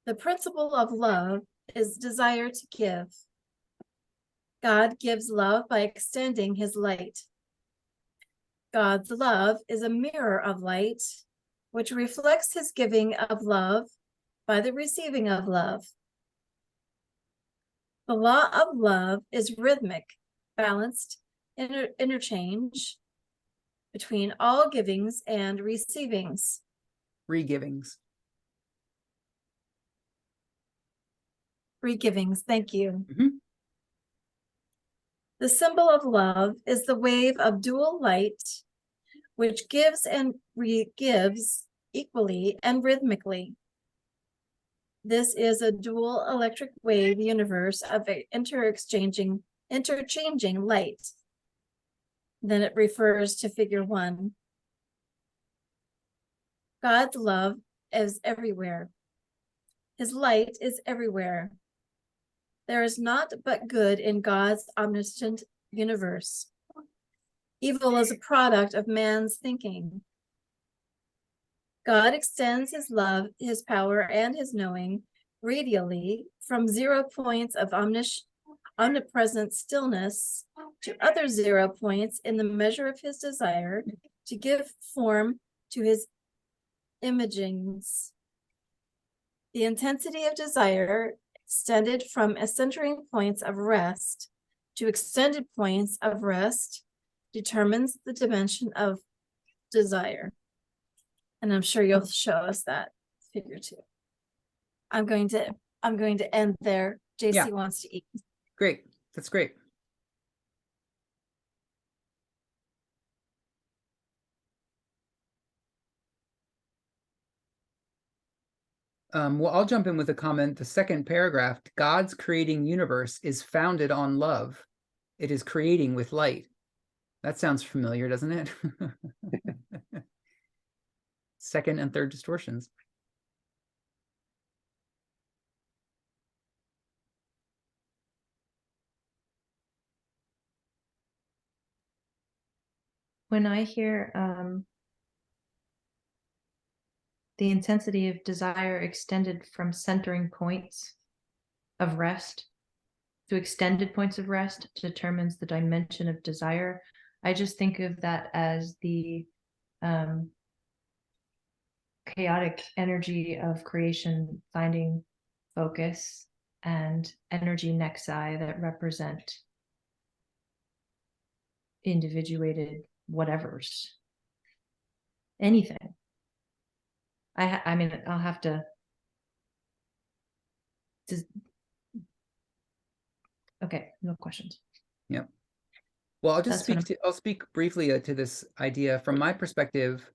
The principle of love is desire to give. God gives love by extending his light. God's love is a mirror of light, which reflects his giving of love by the receiving of love. The law of love is rhythmic, balanced interchange between all givings and receivings. Regivings. Regivings, thank you. Mm-hmm. The symbol of love is the wave of dual light, which gives and re-gives equally and rhythmically. This is a dual electric wave universe of interchanging light. Then it refers to figure 1. God's love is everywhere. His light is everywhere. There is naught but good in God's omniscient universe. Evil is a product of man's thinking. God extends his love, his power, and his knowing radially from 0 points of omnipresent stillness to other 0 points in the measure of his desire to give form to his imagings. The intensity of desire extended from centering points of rest to extended points of rest determines the dimension of desire. And I'm sure you'll show us that figure 2. I'm going to end there. JC Yeah. wants to eat. Great. That's great. Well, I'll jump in with a comment. The second paragraph, God's creating universe is founded on love. It is creating with light. That sounds familiar, doesn't it? second and third distortions. When I hear the intensity of desire extended from centering points of rest to extended points of rest determines the dimension of desire, I just think of that as the chaotic energy of creation finding focus, and energy nexi that represent individuated whatevers, anything. I mean, I'll have to just, okay, no questions. Yep. Well, I'll just That's what I'll speak briefly to this idea from my perspective.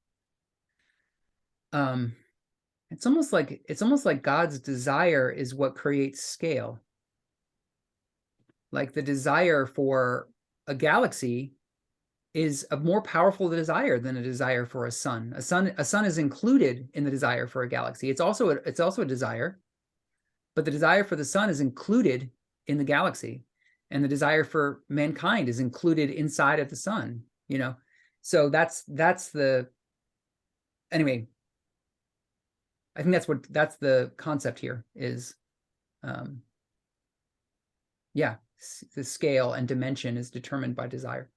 It's almost like God's desire is what creates scale. Like the desire for a galaxy is a more powerful desire than a desire for a sun. A sun is included in the desire for a galaxy. It's also a desire, but the desire for the sun is included in the galaxy, and the desire for mankind is included inside of the sun. You know, so that's the anyway. I think that's the concept here is, yeah, the scale and dimension is determined by desire.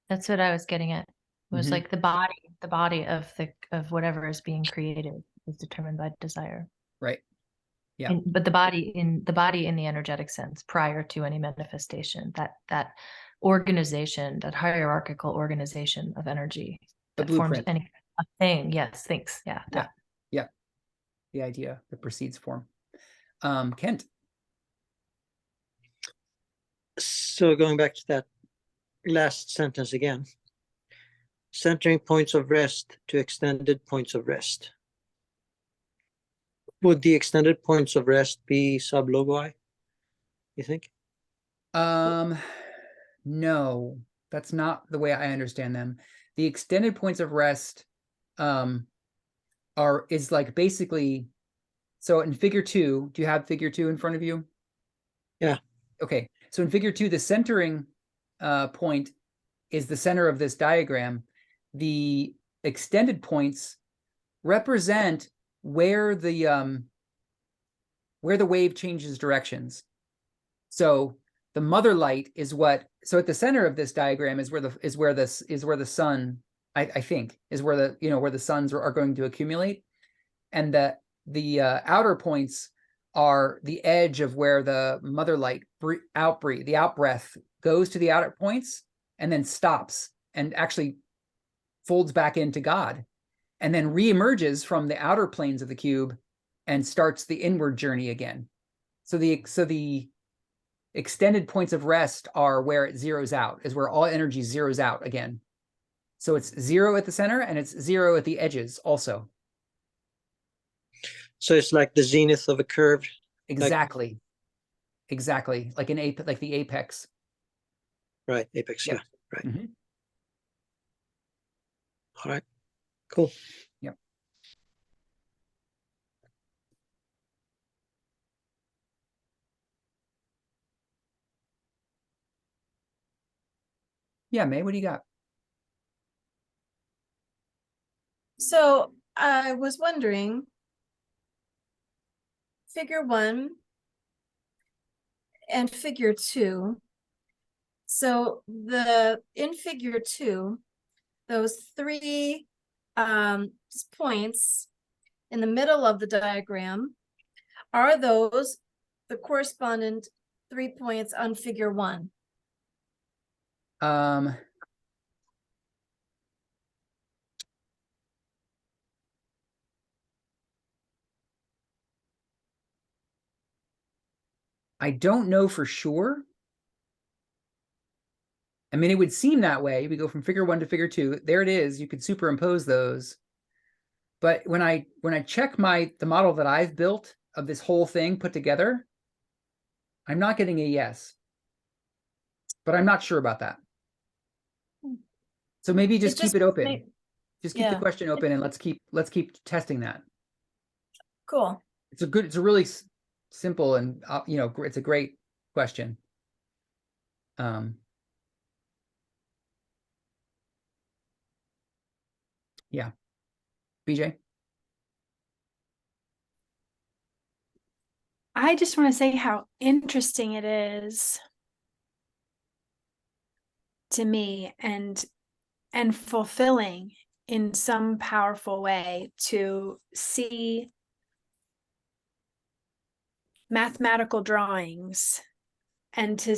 That's what I was getting at. It was Mhm. like the body of whatever is being created is determined by desire. Right. Yeah. But the body in the energetic sense, prior to any manifestation, that organization, that hierarchical organization of energy The that forms blueprint. any a thing. Yes, thanks. Yeah. Yeah. Yeah. The idea that precedes form. Kent. So going back to that last sentence again, centering points of rest to extended points of rest. Would the extended points of rest be sub-logoi, you think? No, that's not the way I understand them. The extended points of rest is like basically, so in figure 2, do you have figure 2 in front of you? Yeah. Okay, so in figure 2, the centering point is the center of this diagram. The extended points represent where the wave changes directions. So the mother light is so at the center of this diagram is where the sun, I think, is where the suns are going to accumulate, and the outer points are the edge of where the mother light the outbreath goes to the outer points and then stops and actually folds back into God, and then reemerges from the outer planes of the cube and starts the inward journey again. So the extended points of rest are where it zeroes out, is where all energy zeroes out again. So it's 0 at the center and it's 0 at the edges also. So it's like the zenith of a curve. Exactly. Exactly. Like like the apex. Right, apex, Yep. yeah, right. Mm-hmm. All right, cool. Yep. Yeah, May, what do you got? So I was wondering, figure 1 and figure 2. So in figure 2, those 3 points in the middle of the diagram, are those the correspondent 3 points on figure 1? I don't know for sure. I mean, it would seem that way. We go from figure 1 to figure 2. There it is. You could superimpose those. But when I check the model that I've built of this whole thing put together, I'm not getting a yes. But I'm not sure about that. So maybe just keep it open. Just keep the Yeah. question open and let's keep testing that. Cool. It's a really simple and it's a great question. Yeah. BJ? I just want to say how interesting it is to me and fulfilling in some powerful way to see mathematical drawings and to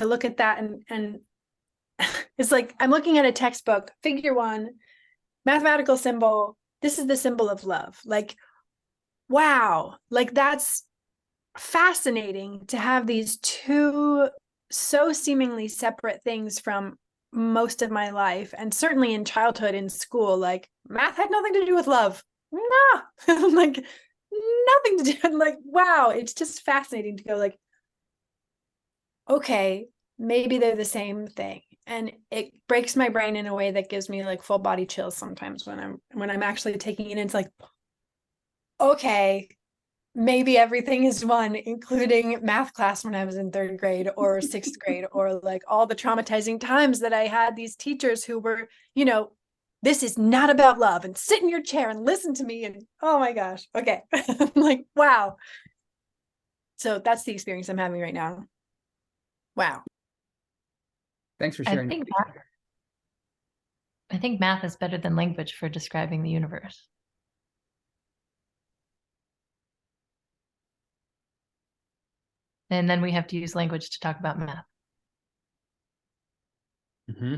look at that and it's like I'm looking at a textbook, figure 1, mathematical symbol, this is the symbol of love. Like, wow, like that's fascinating to have these two so seemingly separate things from most of my life, and certainly in childhood in school, like math had nothing to do with love. No, like nothing to do. Like, wow, it's just fascinating to go like, okay, maybe they're the same thing. And it breaks my brain in a way that gives me like full body chills sometimes when I'm actually taking it in. It's like, okay, maybe everything is one, including math class when I was in 3rd grade or 6th grade, or like all the traumatizing times that I had these teachers who were, this is not about love, and sit in your chair and listen to me. And oh my gosh. Okay. I'm like, wow. So that's the experience I'm having right now. Wow. Thanks for I sharing. think math is better than language for describing the universe. And then we have to use language to talk about math. Mm-hmm.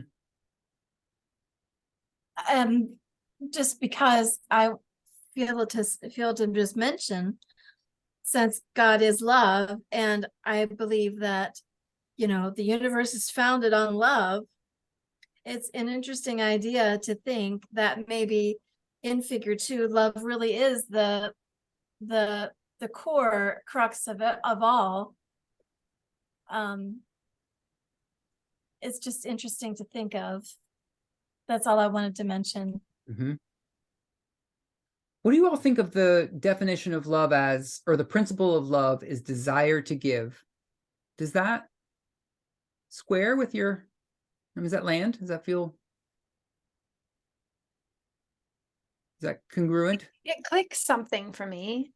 Just because I feel to just mention, since God is love, and I believe that, the universe is founded on love, it's an interesting idea to think that maybe in figure 2, love really is the core crux of it, of all. It's just interesting to think of. That's all I wanted to mention. Mm-hmm. What do you all think of the definition of love as, or the principle of love is desire to give? Does that square with does that land? Does that feel, is that congruent? It clicks something for me.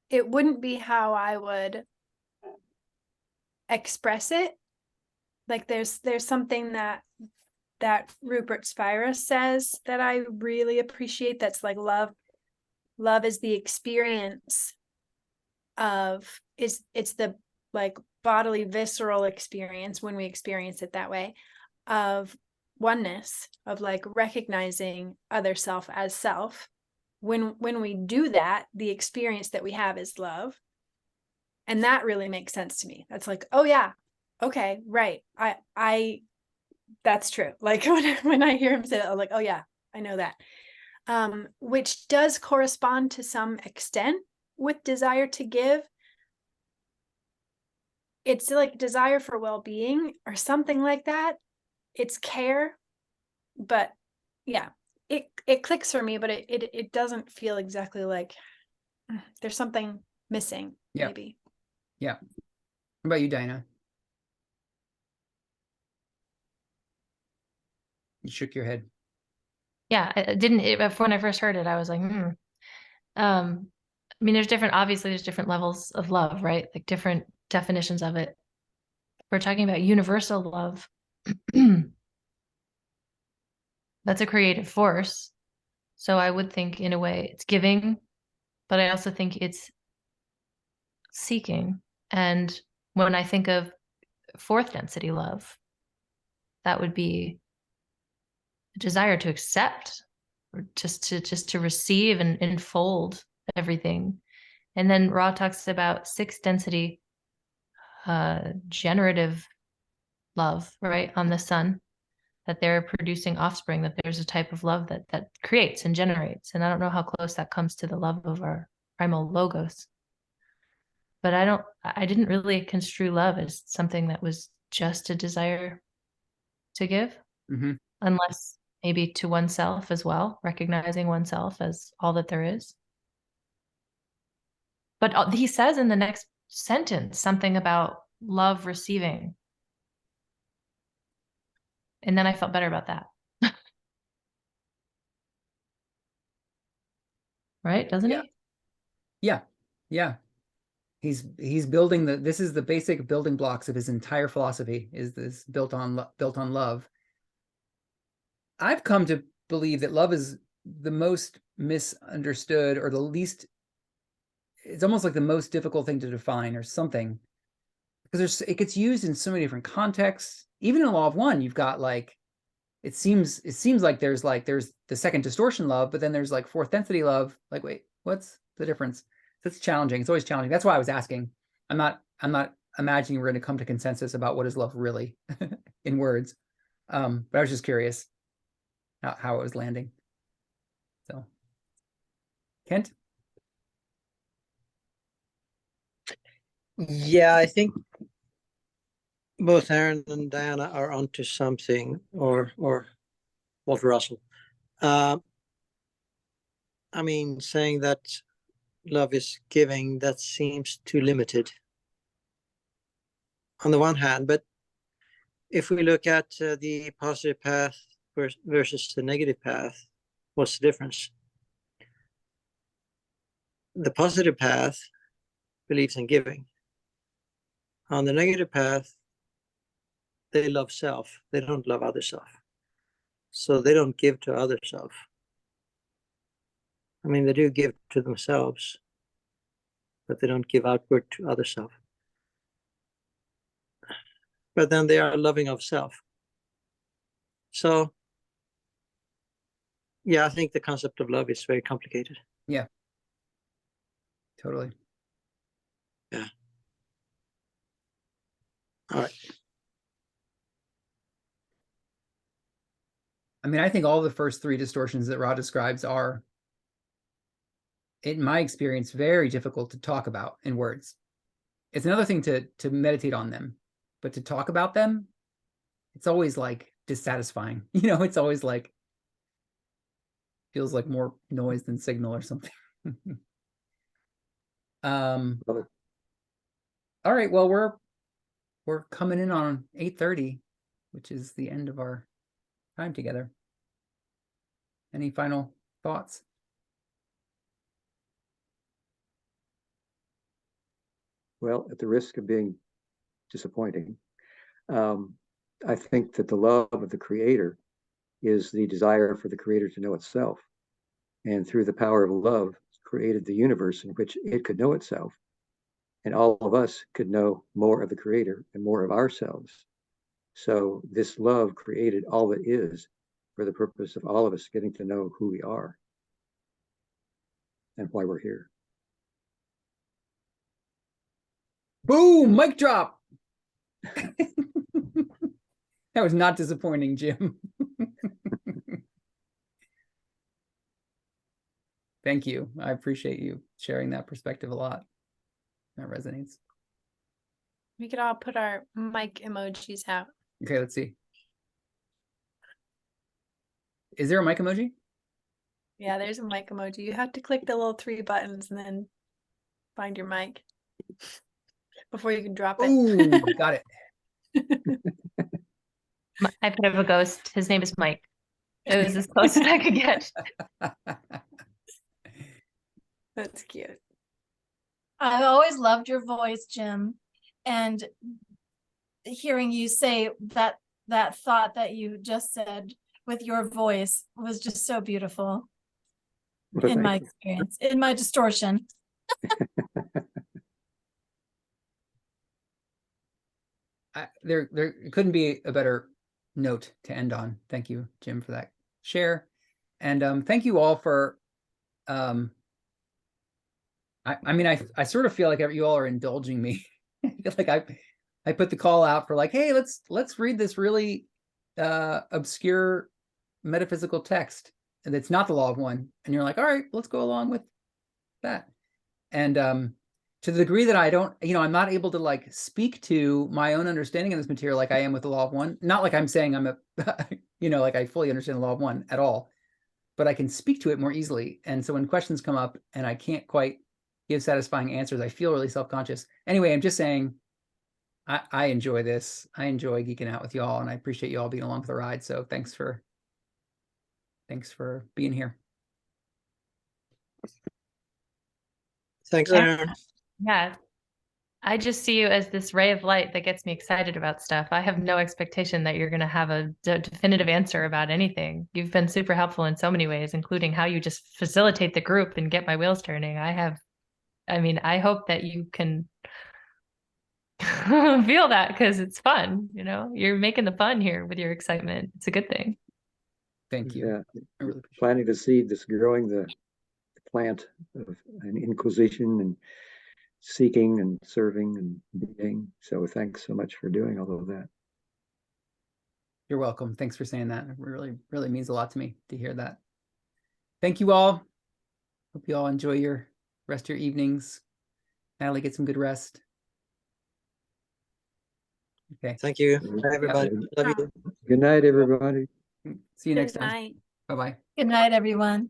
It wouldn't be how I would express it. Like there's something that Rupert Spira says that I really appreciate. That's like love is the experience of, it's the like bodily visceral experience, when we experience it that way, of oneness, of like recognizing other self as self. When we do that, the experience that we have is love. And that really makes sense to me. That's like, oh yeah, okay, right. I that's true. Like when I hear him say that, I'm like, oh yeah, I know that. Which does correspond to some extent with desire to give. It's like desire for well-being or something like that. It's care, but yeah, it clicks for me, but it doesn't feel exactly like there's something missing. Yeah. Maybe. Yeah. What about you, Dinah? You shook your head. Yeah, I didn't, when I first heard it, I was like, I mean, obviously there's different levels of love, right? Like different definitions of it. We're talking about universal love. That's a creative force. So I would think in a way it's giving, but I also think it's seeking. And when I think of 4th density love, that would be a desire to accept, or just to receive and enfold everything. And then Ra talks about 6th density generative love, right, on the sun, that they're producing offspring, that there's a type of love that creates and generates. And I don't know how close that comes to the love of our primal logos. But I didn't really construe love as something that was just a desire to give, Mm-hmm. unless maybe to oneself as well, recognizing oneself as all that there is. But he says in the next sentence something about love receiving. And then I felt better about that. Right? Doesn't Yeah. he? Yeah. Yeah. He's building this is the basic building blocks of his entire philosophy, is this built on love. I've come to believe that love is the most misunderstood, or the least, it's almost like the most difficult thing to define or something, because it gets used in so many different contexts. Even in Law of One, you've got like, it seems like there's the second distortion love, but then there's like fourth density love. Like, wait, what's the difference? That's challenging. It's always challenging. That's why I was asking. I'm not imagining we're going to come to consensus about what is love really in words. But I was just curious how it was landing. So, Kent? Yeah, I think both Aaron and Diana are onto something, or Walter Russell. I mean, saying that love is giving, that seems too limited on the one hand. But if we look at the positive path versus the negative path, what's the difference? The positive path believes in giving. On the negative path, they love self. They don't love other self. So they don't give to other self. I mean, they do give to themselves, but they don't give outward to other self. But then they are loving of self. So, yeah, I think the concept of love is very complicated. Yeah, totally. Yeah. All right. I mean, I think all the first three distortions that Ra describes are, in my experience, very difficult to talk about in words. It's another thing to meditate on them, but to talk about them, it's always like dissatisfying. It's always like, feels like more noise than signal or something. All right, well, we're coming in on 8:30, which is the end of our time together. Any final thoughts? Well, at the risk of being disappointing, I think that the love of the creator is the desire for the creator to know itself. And through the power of love, created the universe in which it could know itself. And all of us could know more of the creator and more of ourselves. So this love created all that is for the purpose of all of us getting to know who we are and why we're here. Boom, mic drop. That was not disappointing, Jim. Thank you. I appreciate you sharing that perspective a lot. That resonates. We could all put our mic emojis out. Okay, let's see. Is there a mic emoji? Yeah, there's a mic emoji. You have to click the little three buttons and then find your mic before you can drop it. Oh, got it. I put up a ghost. His name is Mike. It was as close as I could get. That's cute. I've always loved your voice, Jim, and hearing you say that thought that you just said with your voice was just so beautiful. Well, in my thank you. experience, in my distortion. There couldn't be a better note to end on. Thank you, Jim, for that share. And thank you all for, I mean, I sort of feel like you all are indulging me. Like I put the call out for like, hey, let's read this really obscure metaphysical text, and it's not the Law of One. And you're like, all right, let's go along with that. And to the degree that I don't, I'm not able to like speak to my own understanding of this material like I am with the Law of One. Not like I'm saying I'm like I fully understand the law of one at all, but I can speak to it more easily. And so when questions come up and I can't quite give satisfying answers, I feel really self-conscious. Anyway, I'm just saying, I enjoy this. I enjoy geeking out with y'all, and I appreciate you all being along for the ride. So thanks for being here. Thanks, Yeah. Aaron. Yeah. I just see you as this ray of light that gets me excited about stuff. I have no expectation that you're going to have a definitive answer about anything. You've been super helpful in so many ways, including how you just facilitate the group and get my wheels turning. I hope that you can feel that, because it's fun. You're making the fun here with your excitement. It's a good thing. Thank you. Yeah, I really appreciate planting the seed that's growing the plant of an inquisition and seeking and serving and being. So thanks so much for doing all of that. You're welcome. Thanks for saying that. It really, really means a lot to me to hear that. Thank you all. Hope you all enjoy your rest of your evenings. Natalie, get some good rest. Okay. Thank you, everybody. Love you. Good night, everybody. See you next Good time. night. Bye-bye. Good night, everyone.